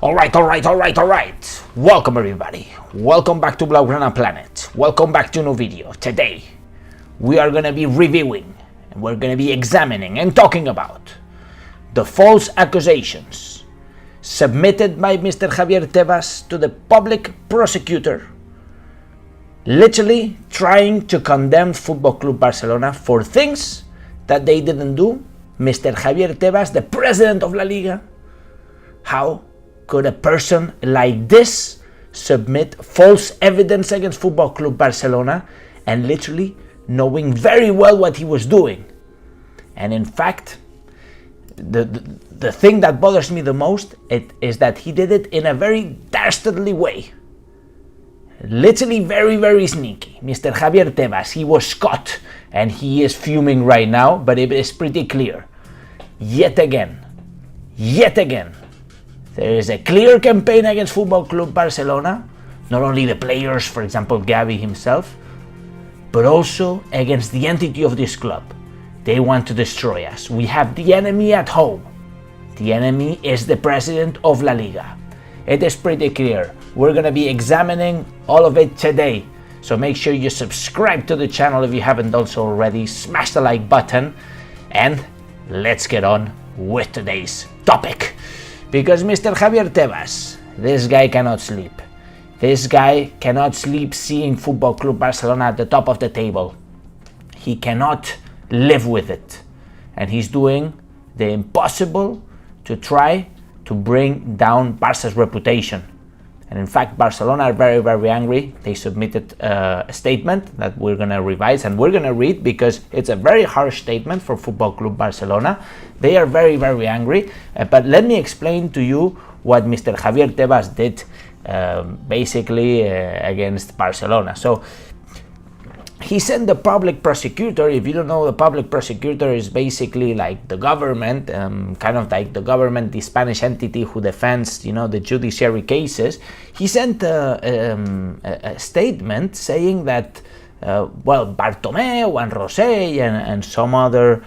Alright. Welcome everybody. Welcome back to Blaugrana Planet. Welcome back to a new video. Today, we are going to be reviewing, and we're going to be examining and talking about the false accusations submitted by Mr. Javier Tebas to the public prosecutor, literally trying to condemn Football Club Barcelona for things that they didn't do. Mr. Javier Tebas, the president of LaLiga, how could a person like this submit false evidence against Football Club Barcelona and literally knowing very well what he was doing? And in fact, the thing that bothers me the most is that he did it in a very dastardly way. Literally very sneaky. Mr. Javier Tebas, he was caught and he is fuming right now, but it is pretty clear. Yet again, there is a clear campaign against Football Club Barcelona, not only the players, for example, Gavi himself, but also against the entity of this club. They want to destroy us. We have the enemy at home. The enemy is the president of LaLiga. It is pretty clear. We're going to be examining all of it today. So make sure you subscribe to the channel if you haven't done so already. Smash the like button and let's get on with today's topic. Because Mr. Javier Tebas, this guy cannot sleep. This guy cannot sleep seeing Football Club Barcelona at the top of the table. He cannot live with it. And he's doing the impossible to try to bring down Barca's reputation. And in fact, Barcelona are very angry. They submitted a statement that we're going to revise and we're going to read because it's a very harsh statement for Football Club Barcelona. They are very angry. But let me explain to you what Mr. Javier Tebas did basically against Barcelona. So he sent the public prosecutor. If you don't know, the public prosecutor is basically like the government, kind of like the government, the Spanish entity who defends, the judiciary cases. He sent a statement saying that, Bartomeu and Rosell and some other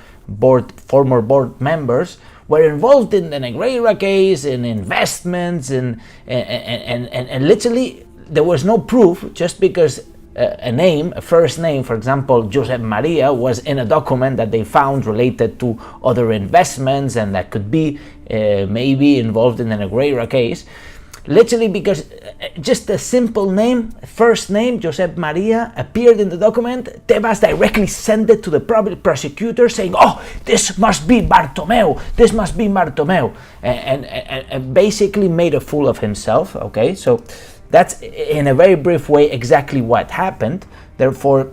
former board members were involved in the Negreira case, in investments, and literally there was no proof just because a first name, for example, Josep Maria, was in a document that they found related to other investments and that could be maybe involved in the Negreira case. Literally because just a simple name, first name, Josep Maria, appeared in the document, Tebas directly sent it to the public prosecutor saying, this must be Bartomeu, and basically made a fool of himself, okay? So that's, in a very brief way, exactly what happened. Therefore,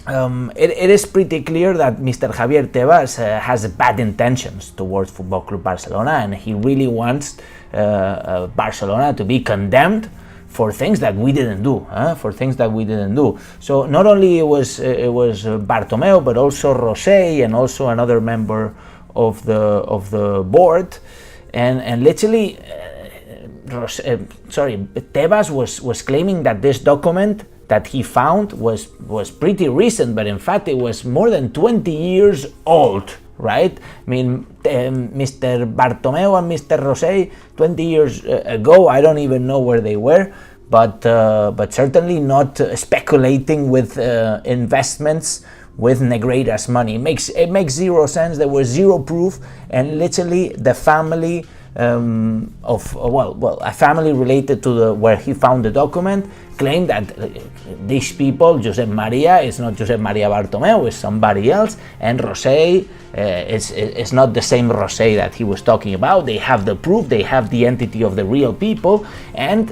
it is pretty clear that Mr. Javier Tebas has bad intentions towards Football Club Barcelona, and he really wants Barcelona to be condemned for things that we didn't do. So not only it was Bartomeu, but also Rosell and also another member of the board, and literally. Tebas was claiming that this document that he found was pretty recent, but in fact it was more than 20 years old, right? I mean, Mr. Bartomeu and Mr. Rosell 20 years ago, I don't even know where they were, but certainly not speculating with investments with Negreira's money. It makes zero sense. There was zero proof, and literally the family a family related to where he found the document claimed that these people, Josep Maria, is not Josep Maria Bartomeu, is somebody else, and Rosell is not the same Rosell that he was talking about. They have the proof, they have the entity of the real people, and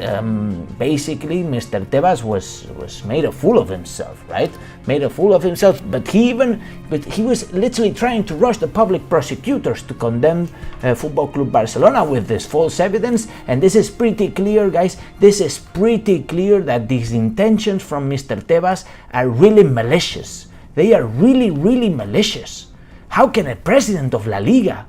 basically Mr. Tebas was made a fool of himself, right? But he was literally trying to rush the public prosecutors to condemn Football Club Barcelona with this false evidence, and this is pretty clear, guys. This is pretty clear that these intentions from Mr. Tebas are really malicious. They are really malicious. How can a president of LaLiga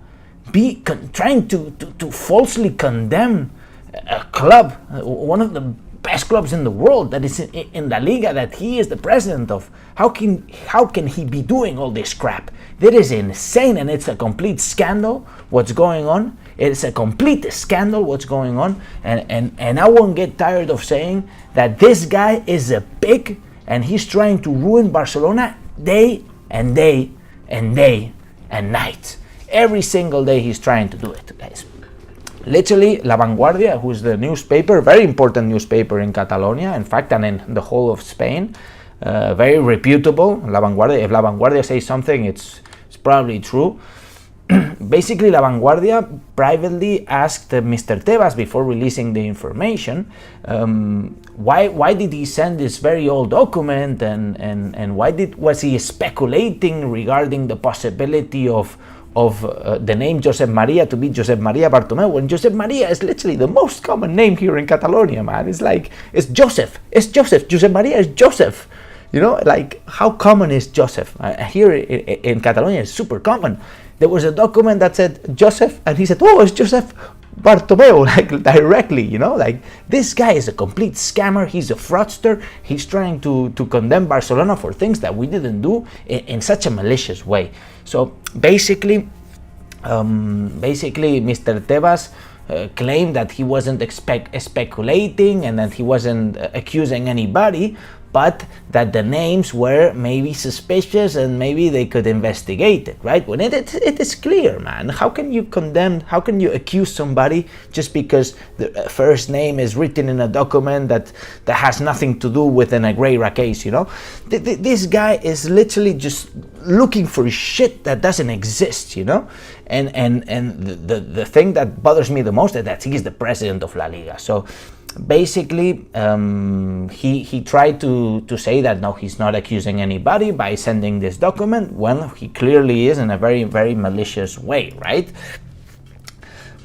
be trying to falsely condemn a club, one of the best clubs in the world that is in LaLiga, that he is the president of? How can he be doing all this crap? That is insane, and it's a complete scandal what's going on. It's a complete scandal what's going on, and I won't get tired of saying that this guy is a pig and he's trying to ruin Barcelona day and day and day and night. Every single day he's trying to do it, guys. Literally, La Vanguardia, who's the newspaper, very important newspaper in Catalonia, in fact, and in the whole of Spain, very reputable. La Vanguardia, if La Vanguardia says something, it's probably true. Basically, La Vanguardia privately asked Mr. Tebas before releasing the information, why did he send this very old document, and why was he speculating regarding the possibility of the name Josep Maria to be Josep Maria Bartomeu, when Josep Maria is literally the most common name here in Catalonia, man. It's like, it's Joseph, Josep Maria is Joseph. You know, like, how common is Joseph? Here in Catalonia, it's super common. There was a document that said Joseph, and he said, oh, it's Joseph Bartomeu, like, directly, you know, like, this guy is a complete scammer, he's a fraudster, he's trying to condemn Barcelona for things that we didn't do in such a malicious way. So basically, Mr. Tebas claimed that he wasn't speculating and that he wasn't accusing anybody, but that the names were maybe suspicious and maybe they could investigate it, right? When it is clear, man. How can you condemn, how can you accuse somebody just because the first name is written in a document that has nothing to do with the Negreira case, you know? This guy is literally just looking for shit that doesn't exist, you know? And the thing that bothers me the most is that he's the president of LaLiga. So basically, he tried to say that no, he's not accusing anybody by sending this document, when he clearly is in a very, very malicious way, right?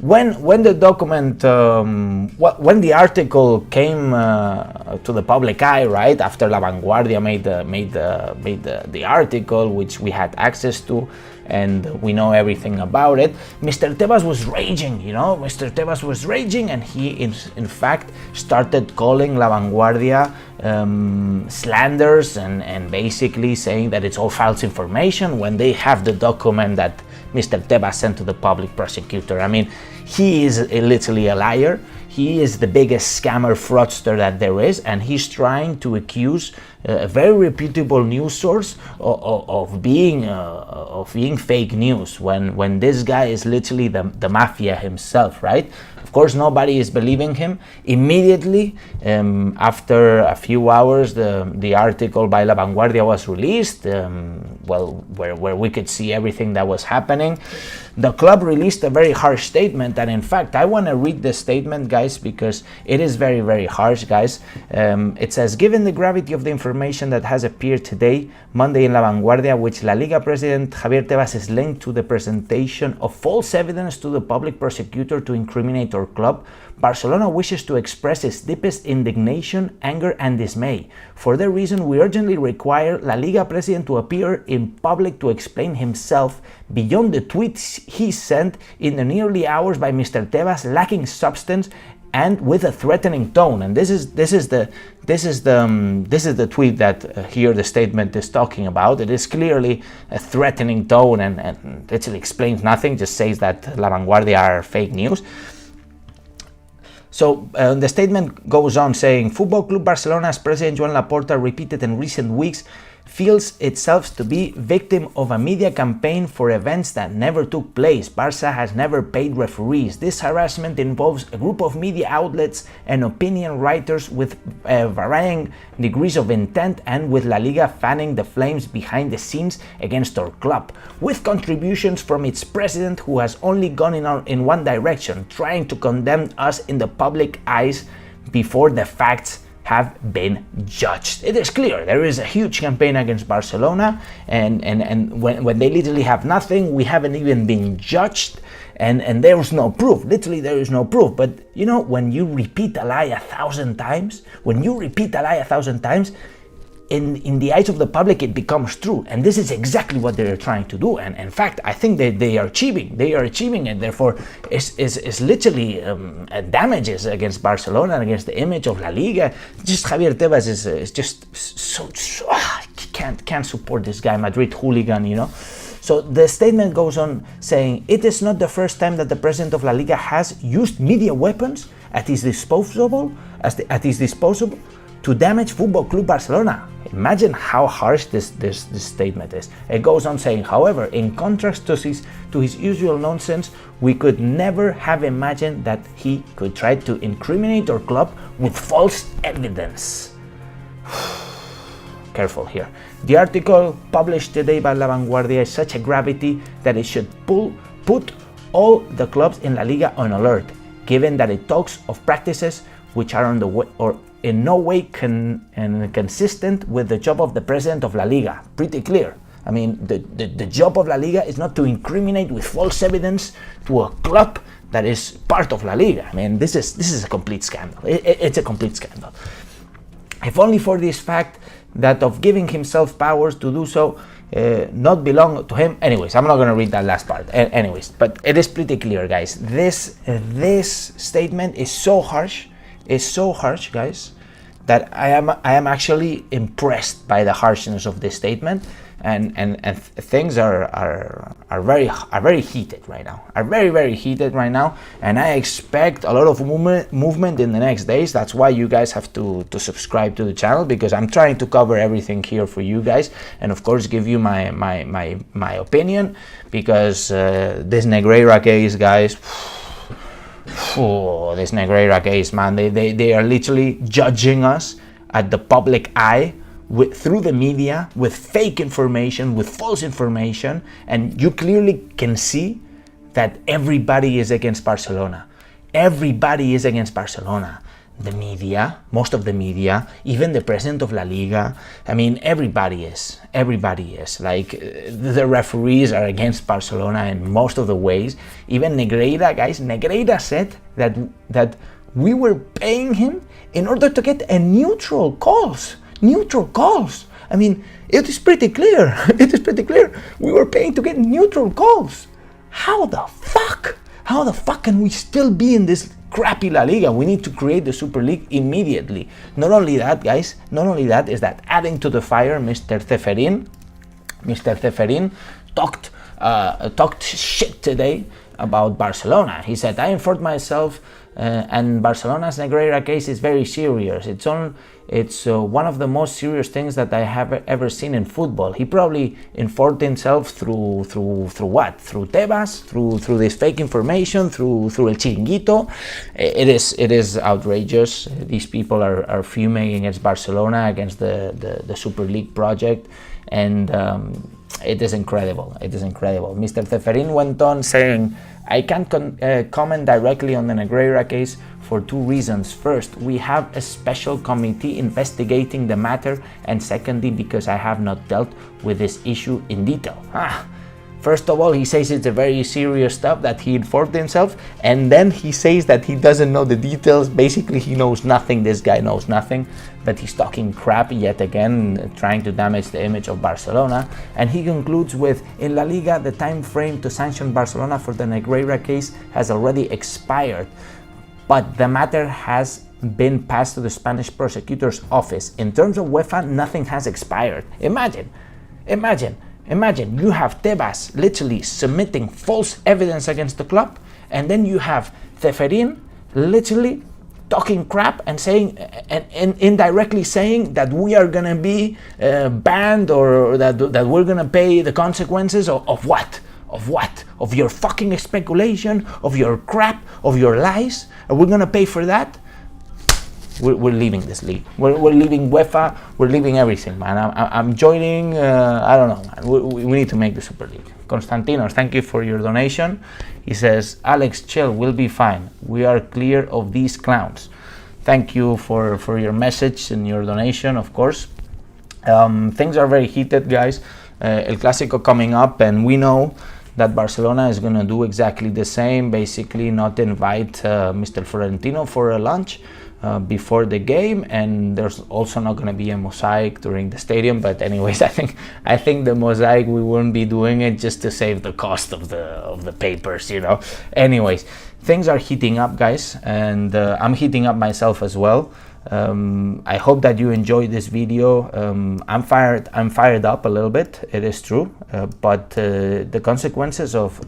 When the document, when the article came to the public eye, right after La Vanguardia made the article, which we had access to, and we know everything about it, Mr. Tebas was raging, you know. Mr. Tebas was raging, and he in fact started calling La Vanguardia slanders and basically saying that it's all false information when they have the document that Mr. Tebas sent to the public prosecutor. I mean, he is literally a liar. He is the biggest scammer fraudster that there is, and he's trying to accuse a very reputable news source of being fake news when this guy is literally the mafia himself, right? Of course, nobody is believing him. Immediately, after a few hours, the article by La Vanguardia was released, where we could see everything that was happening. The club released a very harsh statement, and in fact, I want to read the statement, guys, because it is very, very harsh, guys. It says, given the gravity of the information that has appeared today, Monday in La Vanguardia, which La Liga president Javier Tebas is linked to the presentation of false evidence to the public prosecutor to incriminate our club, Barcelona wishes to express its deepest indignation, anger, and dismay. For that reason, we urgently require La Liga president to appear in public to explain himself beyond the tweets he sent in the nearly hours by Mr. Tebas, lacking substance and with a threatening tone. And this is the tweet that here the statement is talking about. It is clearly a threatening tone and literally explains nothing, just says that La Vanguardia are fake news. So the statement goes on saying, Football Club Barcelona's president Joan Laporta repeated in recent weeks feels itself to be victim of a media campaign for events that never took place. Barça has never paid referees. This harassment involves a group of media outlets and opinion writers with varying degrees of intent, and with La Liga fanning the flames behind the scenes against our club, with contributions from its president who has only gone in one direction, trying to condemn us in the public eyes before the facts have been judged. It is clear there is a huge campaign against Barcelona, and when they literally have nothing, we haven't even been judged, and there is no proof. Literally, there is no proof. But you know, when you repeat a lie 1,000 times, in the eyes of the public, it becomes true, and this is exactly what they're trying to do. And in fact, I think that they are achieving it. Therefore, it's literally damages against Barcelona and against the image of La Liga. Just Javier Tebas is just so can't support this guy, Madrid hooligan, you know. So the statement goes on saying, it is not the first time that the president of LaLiga has used media weapons at his disposal to damage Football Club Barcelona. Imagine how harsh this statement is. It goes on saying, however, in contrast to his usual nonsense, we could never have imagined that he could try to incriminate our club with false evidence. Careful here. The article published today by La Vanguardia is such a gravity that it should put all the clubs in La Liga on alert, given that it talks of practices which are on the way, or in no way consistent with the job of the president of La Liga. Pretty clear. I mean, the job of La Liga is not to incriminate with false evidence to a club that is part of La Liga. I mean, this is a complete scandal. It's a complete scandal. If only for this fact that of giving himself powers to do so not belong to him. Anyways, I'm not going to read that last part. Anyways, but it is pretty clear, guys. This statement is so harsh, guys, that I am actually impressed by the harshness of this statement, and things are very heated right now. Are very heated right now, and I expect a lot of movement in the next days. That's why you guys have to subscribe to the channel, because I'm trying to cover everything here for you guys, and of course give you my opinion, because this Negreira case, guys. Oh, this Negreira case, man, they are literally judging us at the public eye through the media with fake information, with false information, and you clearly can see that everybody is against Barcelona. Everybody is against Barcelona. The media, most of the media, even the president of La Liga. I mean, everybody is. Like, the referees are against Barcelona in most of the ways. Even Negreira, guys, Negreira said that we were paying him in order to get a neutral calls. I mean, it is pretty clear. We were paying to get neutral calls. How the fuck can we still be in this crappy La Liga? We need to create the Super League immediately. Not only that, guys, is that adding to the fire, Mr. Ceferin talked shit today about Barcelona. He said, I informed myself, and Barcelona's Negreira case is very serious. It's one of the most serious things that I have ever seen in football. He probably informed himself through what? Through Tebas, through this fake information, through El Chiringuito. It is outrageous. These people are fuming against Barcelona, against the Super League project, and it is incredible. Mr. Ceferin went on saying, I can't comment directly on the Negreira case for two reasons. First, we have a special committee investigating the matter, and secondly, because I have not dealt with this issue in detail. First of all, he says it's a very serious stuff that he informed himself, and then he says that he doesn't know the details. Basically, he knows nothing. This guy knows nothing, but he's talking crap yet again, trying to damage the image of Barcelona. And he concludes with, in La Liga, the time frame to sanction Barcelona for the Negreira case has already expired, but the matter has been passed to the Spanish Prosecutor's office. In terms of UEFA, nothing has expired. Imagine, you have Tebas literally submitting false evidence against the club, and then you have Ceferin literally talking crap and saying, and indirectly saying that we are gonna be banned, or that we're gonna pay the consequences of what? Of your fucking speculation, of your crap, of your lies? Are we gonna pay for that? We're leaving this league. We're leaving UEFA. We're leaving everything, man. I'm joining. I don't know, man. We need to make the Super League. Constantinos, thank you for your donation. He says, Alex, chill. We'll be fine. We are clear of these clowns. Thank you for your message and your donation, of course. Things are very heated, guys. El Clásico coming up, and we know that Barcelona is going to do exactly the same. Basically, not invite Mr. Florentino for a lunch before the game, and there's also not going to be a mosaic during the stadium. But anyways, I think the mosaic, we won't be doing it just to save the cost of the papers, you know. Anyways, things are heating up, guys, and I'm heating up myself as well. I hope that you enjoyed this video. I'm fired up a little bit, it is true, but the consequences of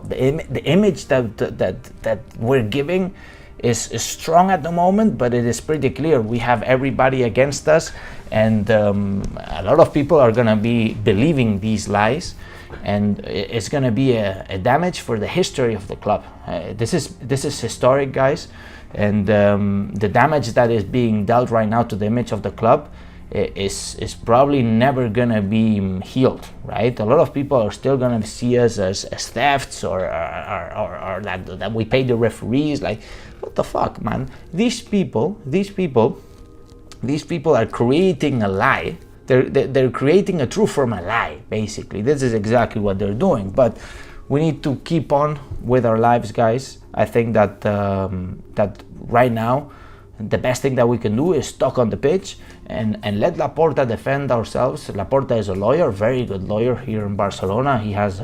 the image that we're giving is strong at the moment, but it is pretty clear we have everybody against us, and a lot of people are gonna be believing these lies, and it's gonna be a damage for the history of the club. This is historic, guys. And the damage that is being dealt right now to the image of the club is probably never gonna be healed, right? A lot of people are still gonna see us as thefts or that we pay the referees. Like, what the fuck, man? These people are creating a lie. They're creating a truth from a lie, basically. This is exactly what they're doing. But we need to keep on with our lives, guys. I think that that right now the best thing that we can do is talk on the pitch and let Laporta defend ourselves. Laporta is a lawyer, very good lawyer here in Barcelona. He has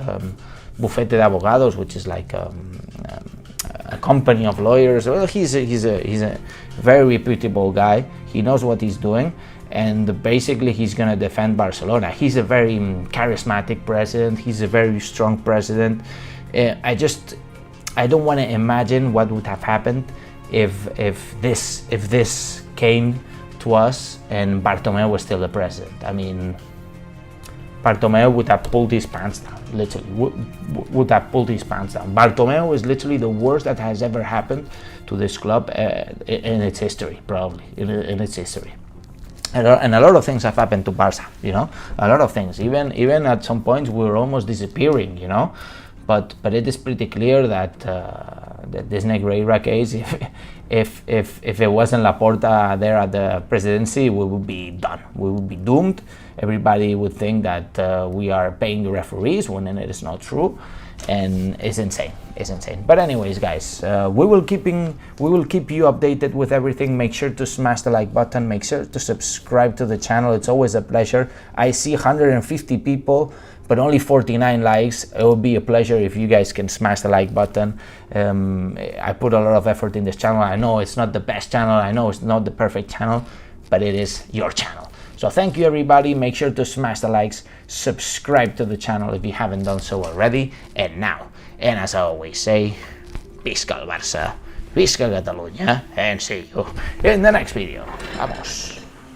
Bufete de Abogados, which is like a company of lawyers. Well, he's a very reputable guy. He knows what he's doing, and basically he's gonna defend Barcelona. He's a very charismatic president. He's a very strong president. I don't want to imagine what would have happened if this came to us and Bartomeu was still the president. I mean, Bartomeu would have pulled his pants down, literally, would have pulled his pants down. Bartomeu is literally the worst that has ever happened to this club in its history, probably, in its history. And a lot of things have happened to Barça, you know, a lot of things. Even at some points we were almost disappearing, you know. But it is pretty clear that this Negreira case, if it wasn't Laporta there at the presidency, we would be done. We would be doomed. Everybody would think that we are paying the referees when it is not true, and it's insane. It's insane. But anyways, guys, we will keep you updated with everything. Make sure to smash the like button. Make sure to subscribe to the channel. It's always a pleasure. I see 150 people, but only 49 likes. It will be a pleasure if you guys can smash the like button. I put a lot of effort in this channel. I know it's not the best channel. I know it's not the perfect channel, but it is your channel. So thank you, everybody. Make sure to smash the likes, subscribe to the channel if you haven't done so already. And as I always say, visca el Barça, visca Catalunya, and see you in the next video. Vamos.